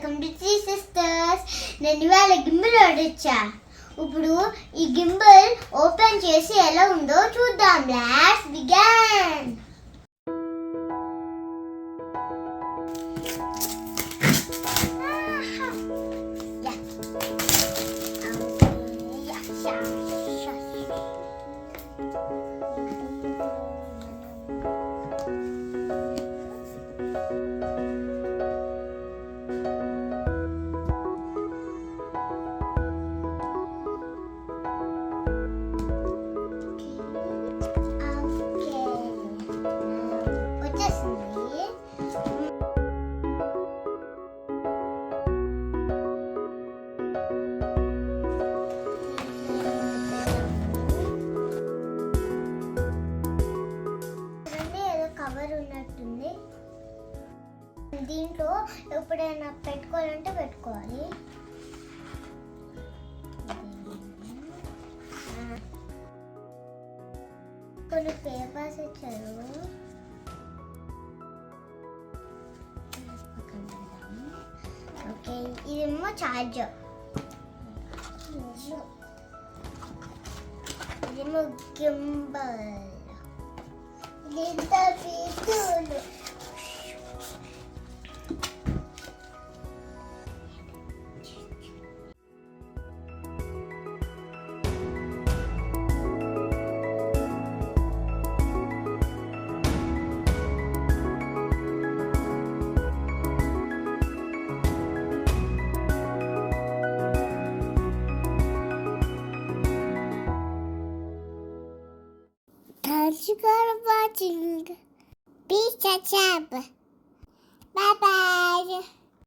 Welcome to Dsisterz. నేను ఇవాళ gimbal వాడొచ్చా. ఇప్పుడు ఈ గింబుల్ ఓపెన్ చేసి ఎలా ఉందో చూద్దాం. Let's begin. కవర్ ఉన్నట్టుంది. దీంట్లో ఎప్పుడైనా పెట్టుకోవాలంటే పెట్టుకోవాలి. కొన్ని పేపర్స్ ఇచ్చారు. ఓకే, ఇదేమో చార్జర్, ఇదేమో గింబల్, దీంతో పీసులు, thanks for watching. Be subscribed. Bye bye.